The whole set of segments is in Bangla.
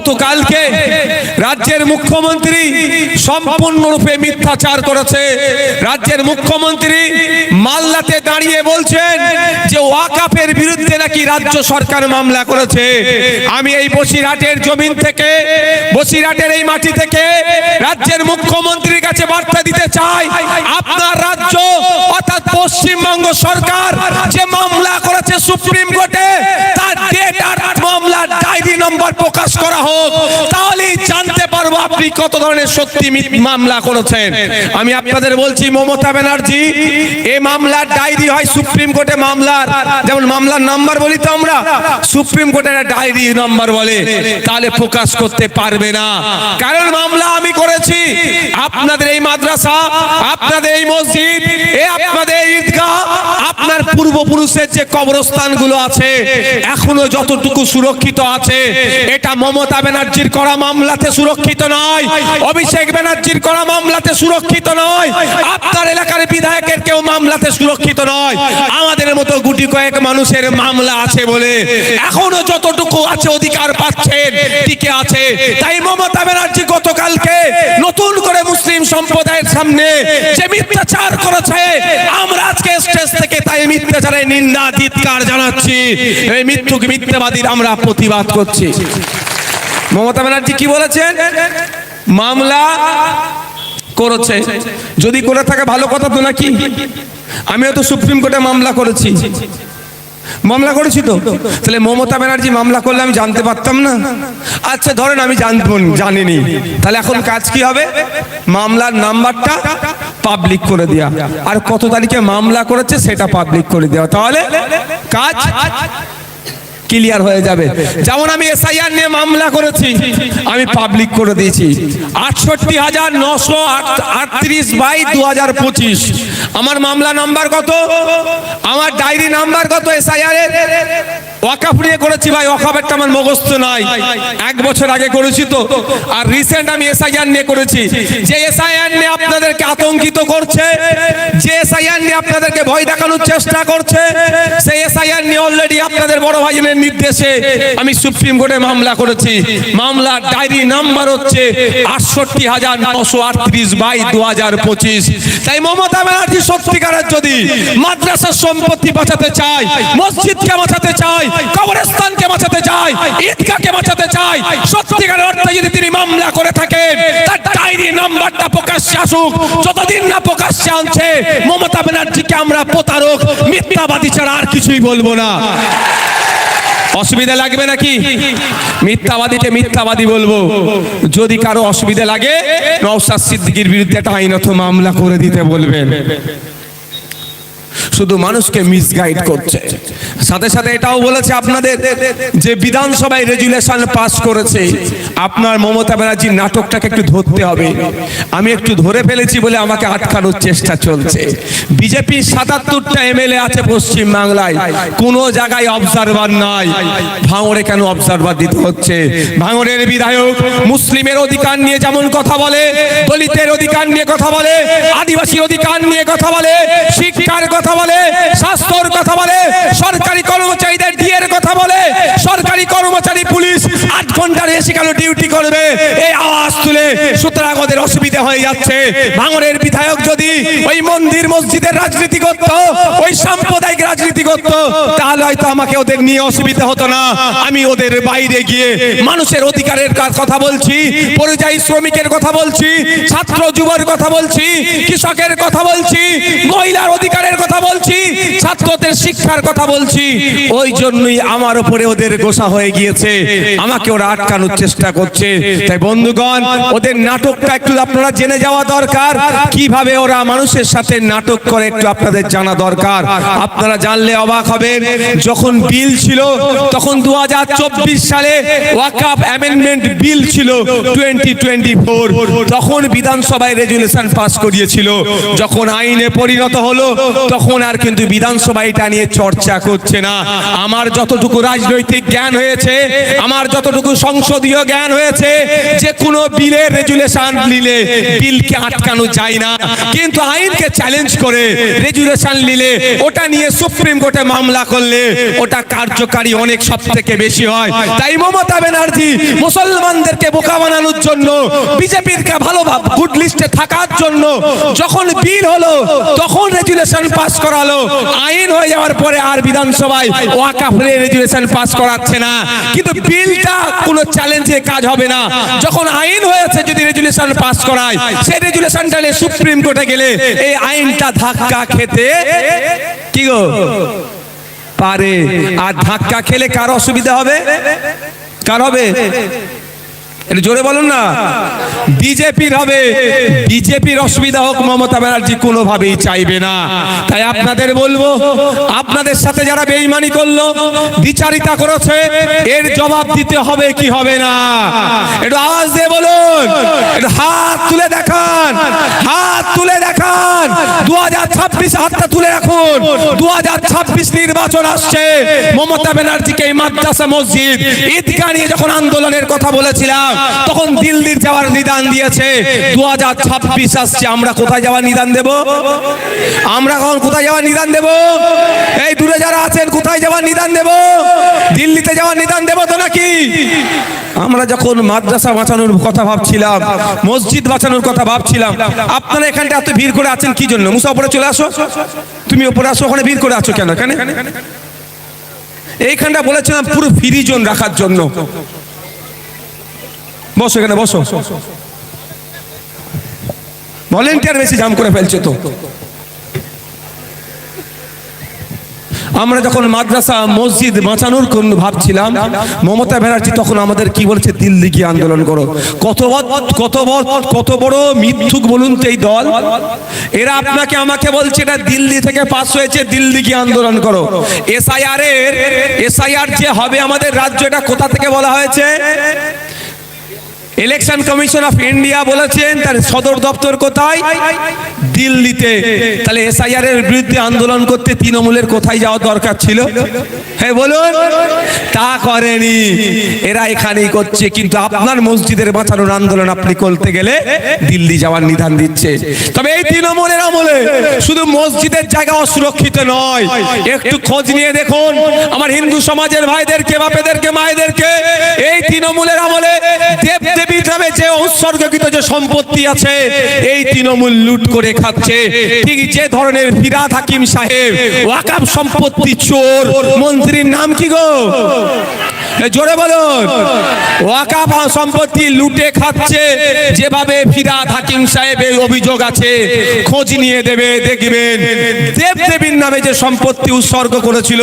গতকালকে রাজ্যের মুখ্যমন্ত্রী সম্পূর্ণরূপে মিথ্যাচার করেছে। রাজ্যের মুখ্যমন্ত্রী মালদাতে দাঁড়িয়ে বলছেন যে ওয়াকাফের বিরুদ্ধে নাকি রাজ্য সরকার মামলা করেছে। আমি এই বসিরহাটের জমিন থেকে, বসিরহাটের এই মাটি থেকে রাজ্যের মুখ্যমন্ত্রীর কাছে বার্তা দিতে চাই, আপনার রাজ্য অর্থাৎ পশ্চিমবঙ্গ সরকার যে মামলা করেছে সুপ্রিম কোর্টে, তার ডেট আর মামলার ডায়েরি নম্বর প্রকাশ করা হোক, তাহলেই জানতে পারবো আপনি কত ধরনের সত্যি মামলা করেছেন। আমি আপনাদের বলছি, মমতা ব্যানার্জি এই মামলার ডায়েরি হয় সুপ্রিম কোর্টে, মামলার যেমন মামলার নাম্বার বলি তো আমরা, সুপ্রিম কোর্টের ডায়েরি নাম্বার বলে, তাহলে প্রকাশ করতে পারবে না। কারণ মামলা আমি করেছি। আপনাদের এই মাদ্রাসা, আপনাদের এই মসজিদ, আপনাদের এই ঈদগাহ, আপনার পূর্বপুরুষের যে কবরস্থানগুলো আছে এখনো যতটুকু সুরক্ষিত আছে, এটা মমতা ব্যানার্জির করা মামলাতে সুরক্ষিত নয়, অভিষেক ব্যানার্জির করা মামলাতে সুরক্ষিত নয়, আপনার এলাকার বিধায়কের কেউ মামলাতে সুরক্ষিত নয়। আমাদের মতো গুটি কয়েক মানুষের মামলা আছে বলে এখনো যতটুকু আছে অধিকার পাচ্ছেন, টিকে আছে। তাই মমতা ব্যানার্জি গতকালকে নতুন করে মুসলিম সম্প্রদায়ের সামনে যে মিথ্যাচার করেছে, আমরা আজকে স্টেজ থেকে তাই মিথ্যাচারের নিন্দা ধিক্কার জানাচ্ছি। এই মিথ্যাবাদীর আমরা প্রতিবাদ করছি। মমতা ব্যানার্জি কি বলেছেন? মামলা করেছে, যদি করে থাকে ভালো কথা তো নাকি। আমিও তো সুপ্রিম কোর্টে মামলা করেছি, মামলা করেছি তো, তাহলে মমতা ব্যানার্জি মামলা করলে আমি জানতে পারতাম না? আচ্ছা ধরেন আমি জানিনি, তাহলে এখন কাজ কি হবে? মামলার নাম্বারটা পাবলিক করে দেয়া, আর কত তারিখে মামলা করেছে সেটা পাবলিক করে দেওয়া, তাহলে কাজ ক্লিয়ার হয়ে যাবে। যেমন আমি এসআইআর নিয়ে মামলা করেছি, আমি পাবলিক করে দিয়েছি 68,938/2025। আমার মামলা নাম্বার কত, আমার ডায়েরি নাম্বার কত এসআইআর এর? ওয়াকাফ নিয়ে করেছি ভাই, ওয়াকাফেরটা আমার মুখস্থ নাই, 1 বছর আগে করেছি তো। আর রিসেন্ট আমি এসআইআর নিয়ে করেছি। যে এসআইআর নিয়ে আপনাদেরকে আতঙ্কিত করছে, যে এসআইআর নিয়ে আপনাদেরকে ভয় দেখানোর চেষ্টা করছে, সেই এসআইআর নিয়ে অলরেডি আপনাদের বড় ভাইয়ের নির্দেশে আমি সুপ্রিম কোর্টে মামলা করেছি। মামলার ডায়েরি নাম্বার হচ্ছে 68,938/2025। তাই মমতা ব্যানার্জি সত্যিকারের যদি মাদ্রাসার সম্পত্তি বাঁচাতে চায়, মসজিদকে বাঁচাতে চায়, কবরস্থানকে বাঁচাতে চায়, ঈদগাহকে বাঁচাতে চায়, সত্যিকারের অর্থে যদি তিনি মামলা করে থাকেন, তার ডায়েরি নাম্বারটা প্রকাশ্যে আসুক। যতদিন না প্রকাশ্যে আনছে, মমতা ব্যানার্জিকে আমরা প্রতারক, মিথ্যাবাদী ছাড়া আর কিছুই বলবো না। অসুবিধা লাগবে নাকি? মিথ্যাবাদীকে মিথ্যাবাদী বলবো। যদি কারো অসুবিধা লাগে নওশাদ সিদ্দিকীর বিরুদ্ধে একটা আইনত মামলা করে দিতে বলবেন। শুধু মানুষকে মিসগাইড করছে। সাথে সাথে এটাও বলেছে আপনাদের যে বিধানসভায় রেজুলেশন পাস করেছে, আপনার মমতা ব্যানার্জির নাটকটাকে একটু ধরতে হবে। আমি একটু ধরে ফেলেছি বলে আমাকে আটকানোর চেষ্টা চলছে। বিজেপির ৭৭টা এমএলএ আছে পশ্চিম বাংলায়, কোনো জায়গায় অবজারভার নাই। ভাঙড়ে কেন অবজারভার দিতে হচ্ছে? ভাঙড়ের বিধায়ক মুসলিমের অধিকার নিয়ে যেমন কথা বলে, দলিতের অধিকার নিয়ে কথা বলে, আদিবাসীর অধিকার নিয়ে কথা বলে, শিক্ষার কথা বলে, স্বাস্থ্যর কথা বলে, সরকারি কর্মচারীদের ডিএর কথা বলে, সরকারি কর্মচারী পুলিশ 8 ঘন্টার বেশি কেন ডিউটি করবে, এই আওয়াজ তুলে। সুতরাং ওদের অসুবিধা হয়ে যাচ্ছে। ভাঙড়ের বিধায়ক যদি ওই মন্দির মসজিদের রাজনীতি করত, ওই সাম্প্রদায়িক রাজনীতি করত, তাহলে হয়তো আমাকে ওদের নিয়ে অসুবিধা হতো না। আমি ওদের বাইরে গিয়ে মানুষের অধিকারের কথা বলছি, পরিযায়ী শ্রমিকের কথা বলছি, ছাত্র যুবর কথা বলছি, কৃষকের কথা বলছি, মহিলার অধিকারের কথা বলছি, ছাত্রদের শিক্ষার কথা বলছি। ওই জন্যই আমার উপরে ওদের গোসা হয়ে গিয়েছে, আমাকে ওরা আটকানোর চেষ্টা করছে। তাই বন্ধুগণ, ওদের নাটকটা একটু আপনারা জেনে যাওয়া দরকার। কিভাবে ওরা মানুষের সাথে নাটক করে একটু আপনাদের জানা দরকার। আপনারা জানলে অবাক হবেন, যখন বিল ছিল তখন 2024 সালে ওয়াকফ অ্যামেন্ডমেন্ট বিল ছিল 2024, তখন বিধানসভায় রেজুলেশন পাস করিয়েছিল। যখন আইনে পরিণত হলো তখন আর কিন্তু বিধান বিধানসভা এটা নিয়ে চর্চা করছে না। আমার যতটুকু রাজনৈতিক জ্ঞান হয়েছে, আমার যতটুকু সংসদীয় জ্ঞান হয়েছে, যে কোনো বিলের রেজুলেশন নিলে বিলকে আটকানো যায় না, কিন্তু আইনকে চ্যালেঞ্জ করে রেজুলেশন নিলে ওটা নিয়ে সুপ্রিম কোর্টে মামলা করলে ওটা কার্যকারী অনেক সব থেকে বেশি হয়। তাই মমতা ব্যানার্জি মুসলমানদেরকে বোকা বানানোর জন্য, বিজেপির কে ভালো গুড লিস্টে থাকার জন্য যখন বিল হলো তখন রেজুলেশন পাস করালো, আইন হয়ে যাওয়ার পরে আর বিধানসভায় ওয়াকাফের রেজুলেশন পাস করাচ্ছে না। কিন্তু বিলটা কোনো চ্যালেঞ্জে কাজ হবে না। যখন আইন হয়েছে যদি রেজুলেশন পাস করায়, সেই রেজুলেশনটা নিয়ে সুপ্রিম কোর্টে গেলে এই আইনটা ধাক্কা খেতে কি গো পারে। আর ধাক্কা খেলে কার অসুবিধা হবে? কার হবে? এটা জোরে বলুন না। বিজেপির হবে। বিজেপির অসুবিধা হোক মমতা ব্যানার্জি কোনোভাবেই চাইবে না। তাই আপনাদের বলবো, আপনাদের সাথে যারা বেঈমানি করলো, বিচারিতা করেছে, এর জবাব দিতে হবে কি হবে না? একটু আওয়াজ দিয়ে বলুন, একটু হাত তুলে দেখান, হাত তুলে দেখান। 2026 হাতটা তুলে রাখুন। 2026 নির্বাচন আসছে। মমতা ব্যানার্জিকে এই মাদ্রাসা, মসজিদ, ঈদগাহ নিয়ে যখন আন্দোলনের কথা বলেছিলাম তখন দিল্লির যাওয়ার নিদান দিয়েছে। 2026 আসছে, আমরা কোথায় যাওয়ার নিদান দেব? আমরা কখন কোথায় যাওয়ার নিদান দেব? এই দূরে যারা আছেন কোথায় যাওয়ার নিদান দেব? দিল্লিতে যাওয়ার নিদান দেব তো নাকি? আমরা যখন মাদ্রাসা বাঁচানোর কথা ভাবছিলাম, মসজিদ বাঁচানোর কথা ভাবছিলাম, আপনারা এখানটা এত ভিড় করে আছেন কি জন্য? মুসা উপরে চলে আসো, তুমি উপরে আসো, ওখানে ভিড় করে আছো কেন? কেন এইখানটা বলেছিলাম পুরো ফ্রি জোন রাখার জন্য। বসো এখানে, বসো। ভলেন্টিয়ার বেশি জাম করে ফেলছে তো। আমরা যখন মাদ্রাসা, মসজিদ বাঁচানোর ভাবছিলাম, মমতা ব্যানার্জি তখন আমাদের কি বলেছে? দিল্লি গিয়ে আন্দোলন করো। কত বড় মিথ্যুক বলুন তো এই দল। এরা আপনাকে আমাকে বলছে এটা দিল্লি থেকে পাস হয়েছে, দিল্লি গিয়ে আন্দোলন করো। এসআইআর যে হবে আমাদের রাজ্য, এটা কোথা থেকে বলা হয়েছে? ইলেকশন কমিশন অফ ইন্ডিয়া বলেছেন তার সদর দপ্তর কোথায়? দিল্লিতে। তাহলে এসআইআর এর বিরুদ্ধে আন্দোলন করতে তৃণমূলের কোথায় যাওয়ার দরকার ছিল? হ্যাঁ বলুন। তা করেনি, এরা এখানেই করছে। কিন্তু আপনার মসজিদের বাঁচানোর আন্দোলন আপনি করতে গেলে দিল্লি যাওয়ার নিদান দিচ্ছে। তবে এই তৃণমূলের আমলে শুধু মসজিদের জায়গা অসুরক্ষিত নয়, একটু খোঁজ নিয়ে দেখুন আমার হিন্দু সমাজের ভাইদেরকে, বাপেদেরকে, মায়েদেরকে। এই তৃণমূলের আমলে দেব নামে যে উৎসর্গকৃত যে সম্পত্তি আছে, এই তৃণমূল লুট করে খাচ্ছে। ঠিক যে ধরনের ফিরহাদ হাকিম সাহেব ওয়াকফ সম্পত্তি চোর, মন্ত্রীর নাম কি গো? জোরে বলুন। ওয়াকফ সম্পত্তি লুটে খাচ্ছে যেভাবে ফিরহাদ হাকিম সাহেবের অভিযোগ আছে, খোঁজ নিয়ে দেখবেন দেবদেবীর নামে যে সম্পত্তি উৎসর্গ করেছিল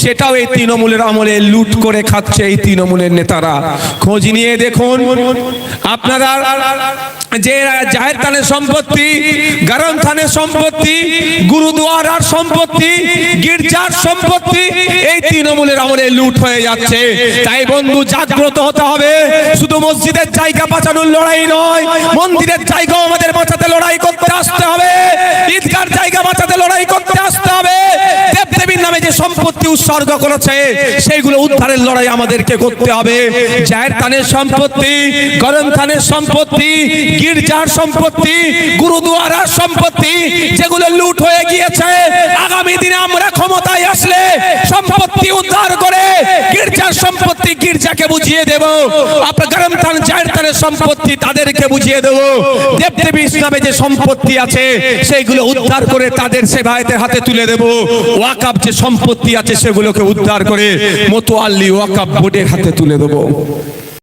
সেটাও এই তৃণমূলের আমলে লুট করে খাচ্ছে এই তৃণমূলের নেতারা। খোঁজ নিয়ে দেখুন আপনারা, যে জাহের থানের সম্পত্তি, গরম থানের সম্পত্তি, গুরুদুয়ারার সম্পত্তি, গির্জার সম্পত্তি এই তৃণমূলের আমলে লুট হয়ে যাচ্ছে। তাই বন্ধু জাগ্রত হতে হবে। শুধু মসজিদের জায়গা বাঁচানোর লড়াই নয়, মন্দিরের জায়গাও আমাদের বাঁচাতে লড়াই করতে আসতে হবে। ঈদগার জায়গা বাঁচাতে লড়াই করতে আসতে হবে। দেবদেবীর নামে যে সম্পত্তি উৎসর্গ করেছে সেইগুলো উদ্ধারের লড়াই আমাদেরকে করতে হবে। জাহের থানের সম্পত্তি, গরম থানের সম্পত্তি, গির্জার সম্পত্তি, গুরুদুয়ারার সম্পত্তি যেগুলো লুট হয়ে গিয়েছে, আগামী দিনে আমরা ক্ষমতায় আসলে সম্পত্তি উদ্ধার করে গির্জার সম্পত্তি গির্জাকে বুঝিয়ে দেব, আপনার গরম থান, জাহের থানের সম্পত্তি তাদেরকে বুঝিয়ে দেব। দেবদেবী ইসলামে যে সম্পত্তি আছে সেইগুলো উদ্ধার করে তাদের সেবায়েতের হাতে তুলে দেব। ওয়াকফ যে সম্পত্তি আছে সেগুলোকে উদ্ধার করে মোতোয়াল্লি ওয়াকফ বোর্ডের হাতে তুলে দেব।